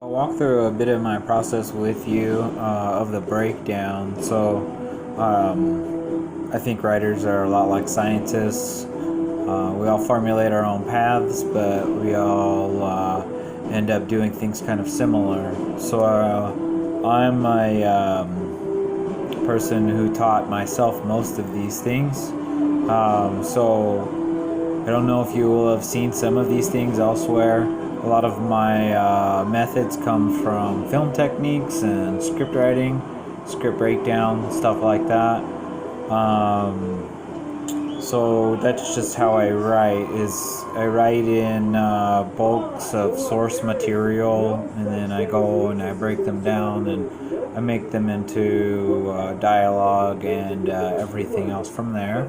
I'll walk through a bit of my process with you of the breakdown. I think writers are a lot like scientists. We all formulate our own paths, but we all end up doing things kind of similar. I'm a person who taught myself most of these things. I don't know if you will have seen some of these things elsewhere. A lot of my methods come from film techniques and script writing, script breakdown, stuff like that. So that's just how I write. I write in bulks of source material, and then I go and I break them down and I make them into dialogue and everything else from there.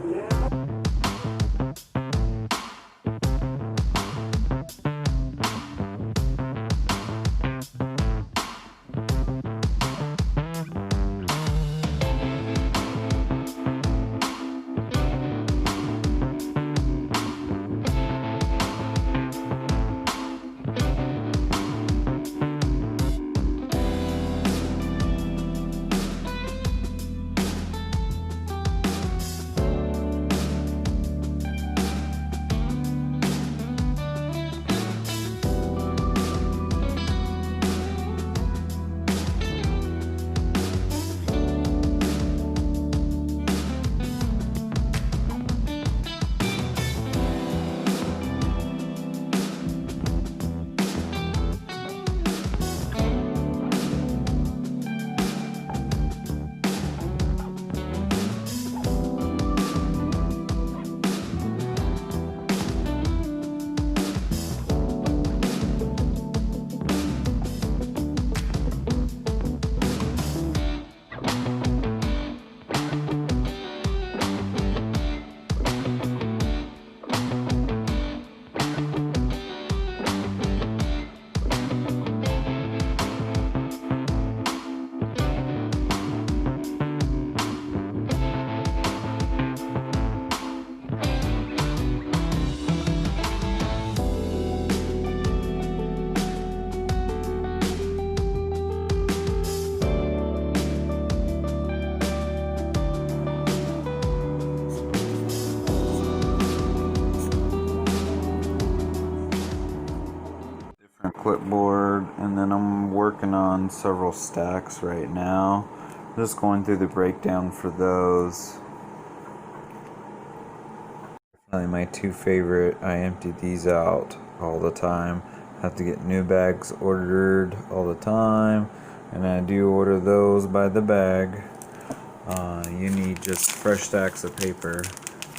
Clipboard, and then I'm working on several stacks right now. Just going through the breakdown for those. Definitely my two favorite. I empty these out all the time. Have to get new bags ordered all the time, and I do order those by the bag. You need just fresh stacks of paper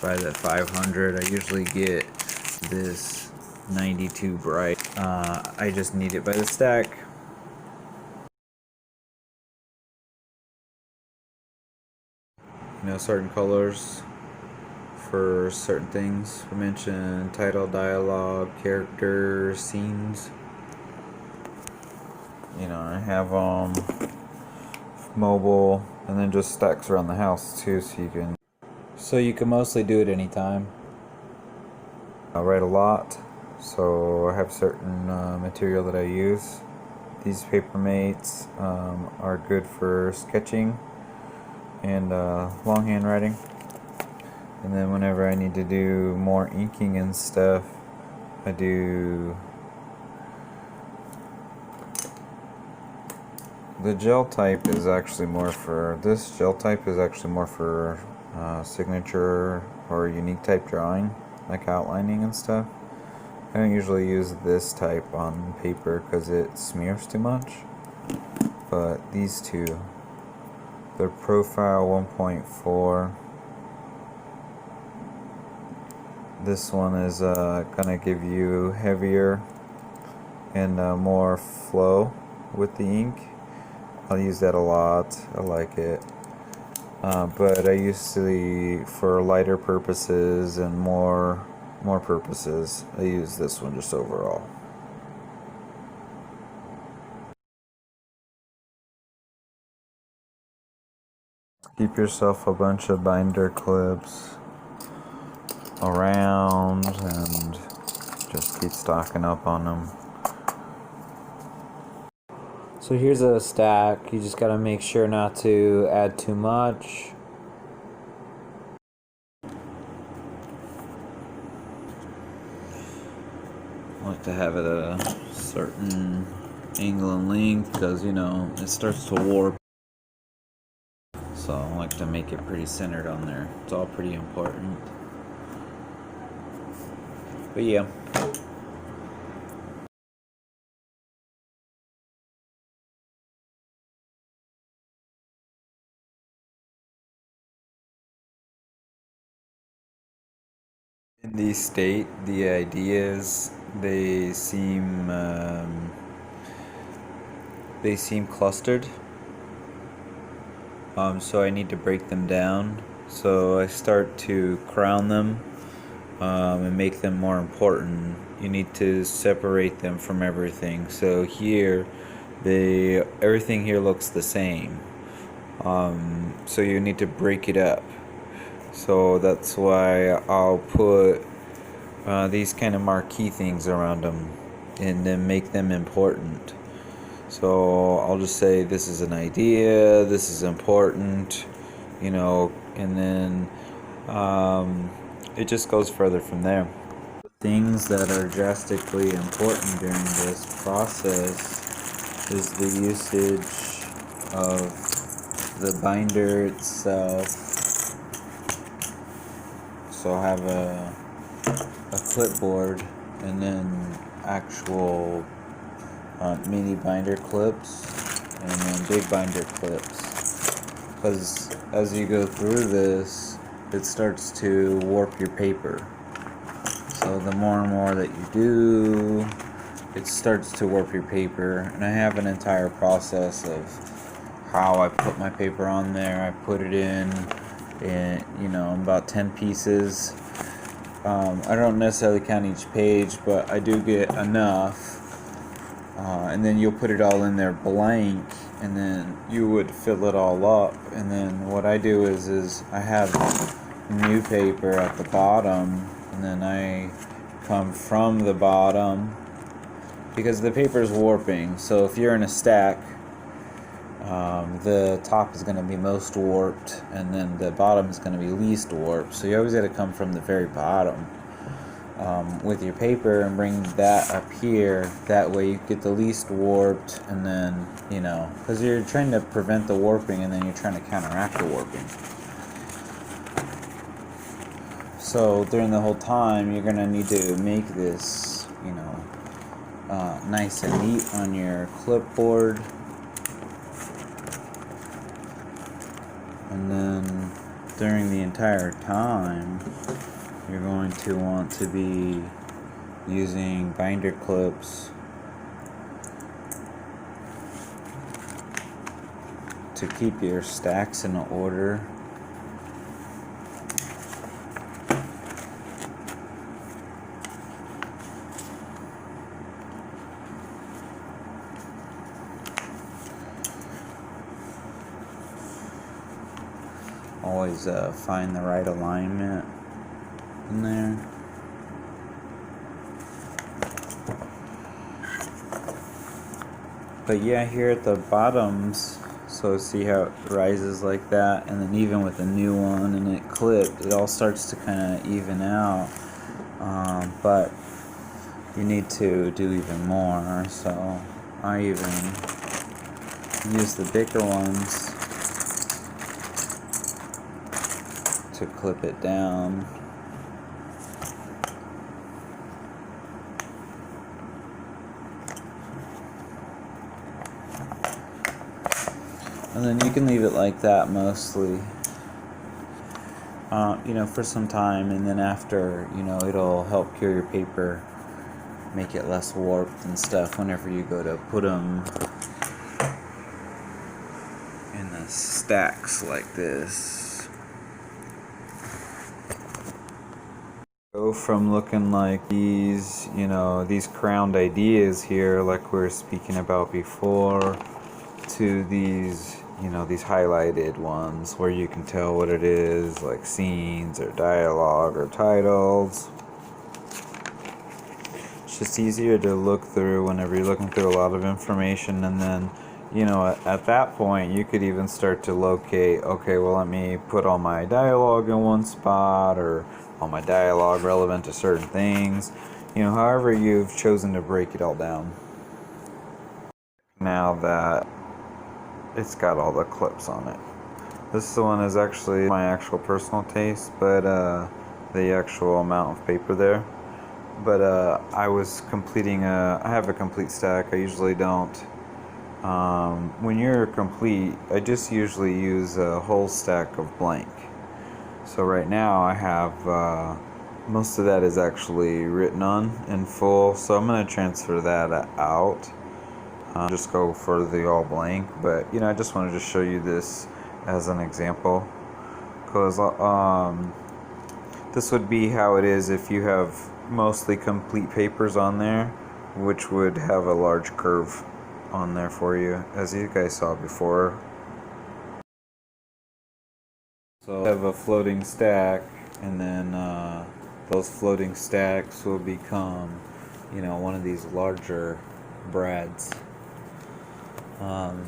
by the 500. I usually get this 92 bright. I just need it by the stack. Certain colors for certain things. I mentioned title, dialogue, characters, scenes. I have mobile, and then just stacks around the house too, so you can mostly do it anytime. I write a lot, so I have certain material that I use. These paper mates are good for sketching and longhand writing. And then whenever I need to do more inking and stuff, I do the gel type is actually more for signature or unique type drawing, like outlining and stuff. I don't usually use this type on paper because it smears too much, but these two, the Profile 1.4, this one is gonna give you heavier and more flow with the ink. I'll use that a lot. I like it. But I usually, for lighter purposes and more purposes, I use this one just overall. Keep yourself a bunch of binder clips around and just keep stocking up on them. So here's a stack. You just gotta make sure not to add too much. I like to have it at a certain angle and length because, you know, it starts to warp. So I like to make it pretty centered on there. It's all pretty important. But yeah. In the state, the ideas, they seem clustered. So I need to break them down. So I start to crown them and make them more important. You need to separate them from everything. So here, everything here looks the same. So you need to break it up. So that's why I'll put these kind of marquee things around them and then make them important. So I'll just say this is an idea, this is important, you know, and then it just goes further from there. Things that are drastically important during this process is the usage of the binder itself. So I have a clipboard and then actual mini binder clips and then big binder clips, because as you go through this it starts to warp your paper. So the more and more that you do, it starts to warp your paper. And I have an entire process of how I put my paper on there. I put it in, you know, about 10 pieces. I don't necessarily count each page, but I do get enough. And then you'll put it all in there blank, and then you would fill it all up. And then what I do is I have new paper at the bottom, and then I come from the bottom, because the paper is warping. So if you're in a stack, the top is going to be most warped, and then the bottom is going to be least warped. So you always got to come from the very bottom with your paper and bring that up here. That way you get the least warped, and then, you know, because you're trying to prevent the warping and then you're trying to counteract the warping. So during the whole time you're going to need to make this, you know, nice and neat on your clipboard. And then during the entire time, you're going to want to be using binder clips to keep your stacks in order. Always find the right alignment in there. But yeah, here at the bottoms, so see how it rises like that, and then even with the new one and it clipped, it all starts to kind of even out. But you need to do even more, so I even use the bigger ones to clip it down. And then you can leave it like that mostly, you know, for some time, and then after, you know, it'll help cure your paper, make it less warped and stuff whenever you go to put them in the stacks like this. Go from looking like these, you know, these crowned ideas here like we were speaking about before, to these, you know, these highlighted ones where you can tell what it is, like scenes or dialogue or titles. It's just easier to look through whenever you're looking through a lot of information, and then you know, at that point, you could even start to locate, okay, well, let me put all my dialogue in one spot, or all my dialogue relevant to certain things. You know, however you've chosen to break it all down. Now that it's got all the clips on it. This one is actually my actual personal taste, but the actual amount of paper there. But I was completing I have a complete stack. I usually don't. When you're complete, I just usually use a whole stack of blank. So right now I have most of that is actually written on in full. So I'm going to transfer that out. Just go for the all blank. But you know, I just wanted to show you this as an example, because this would be how it is if you have mostly complete papers on there, which would have a large curve on there for you, as you guys saw before. So I have a floating stack, and then those floating stacks will become, you know, one of these larger brads.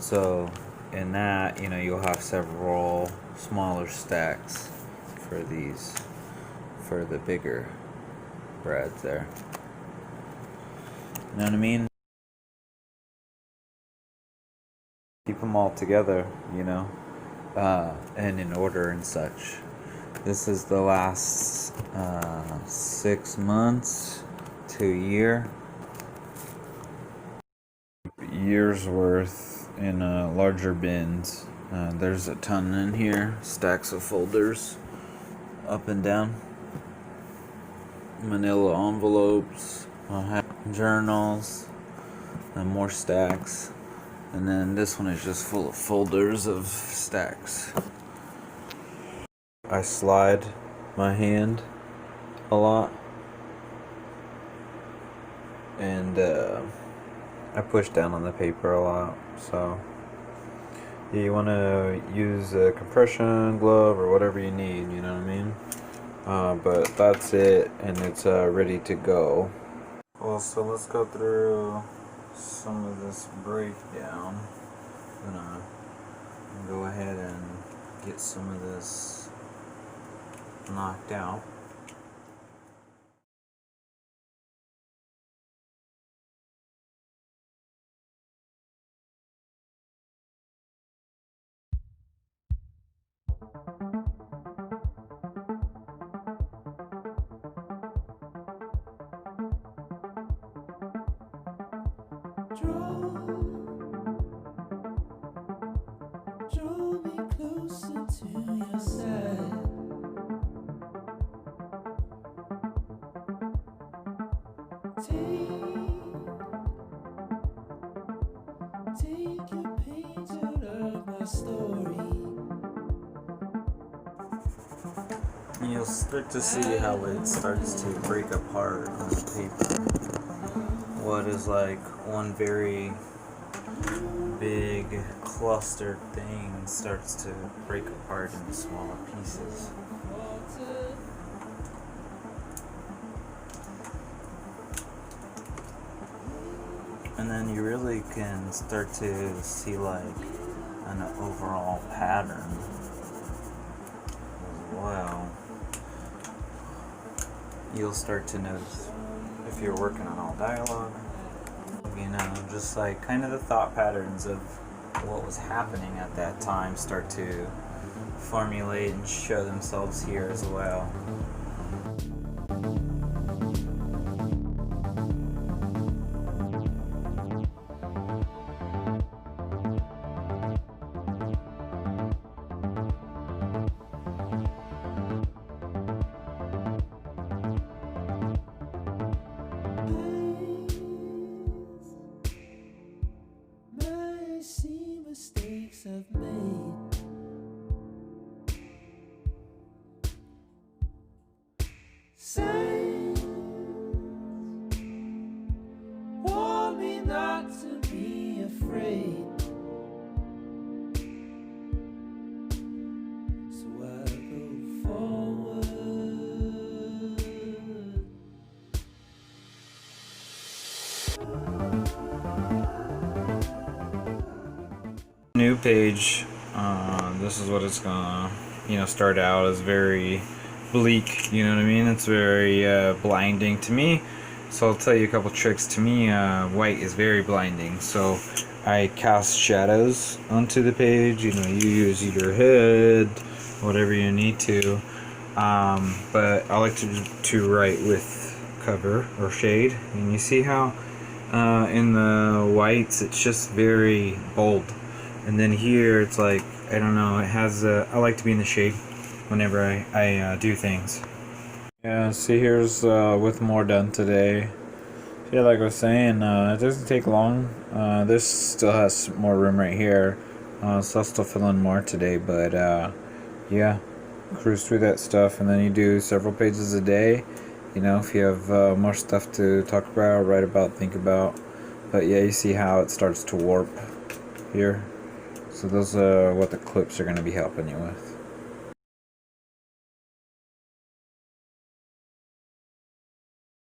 So in that, you know, you'll have several smaller stacks for these, for the bigger brads there. You know what I mean? Keep them all together, you know, and in order and such. This is the last 6 months to a year's worth in larger bins. There's a ton in here, stacks of folders up and down, manila envelopes, journals, and more stacks. And then this one is just full of folders of stacks. I slide my hand a lot, and I push down on the paper a lot. So yeah, you want to use a compression glove or whatever you need, you know what I mean? But that's it, and it's ready to go. Well, so let's go through some of this breakdown. I'm gonna go ahead and get some of this knocked out. Draw me closer to your side. Take your page out of my story. You'll start to see how it starts to break apart on the paper. What is like one very big clustered thing starts to break apart into smaller pieces. And then you really can start to see like an overall pattern as well. You'll start to notice if you're working on all dialogue, you know, just like kind of the thought patterns of what was happening at that time start to formulate and show themselves here as well. I see mistakes I've made. Signs warn me not to be afraid. So I go forward. New page. This is what it's gonna, start out as very bleak. You know what I mean? It's very blinding to me. So I'll tell you a couple tricks. To me, white is very blinding. So I cast shadows onto the page. You use your head, whatever you need to. But I like to write with cover or shade. And you see how in the whites it's just very bold. And then here it's like, I don't know, it has I like to be in the shade whenever I do things. Yeah, see, here's with more done today. Yeah, like I was saying, it doesn't take long. This still has more room right here, so I'll still fill in more today. But yeah, cruise through that stuff, and then you do several pages a day. If you have more stuff to talk about, write about, think about. But yeah, you see how it starts to warp here. So those are what the clips are going to be helping you with.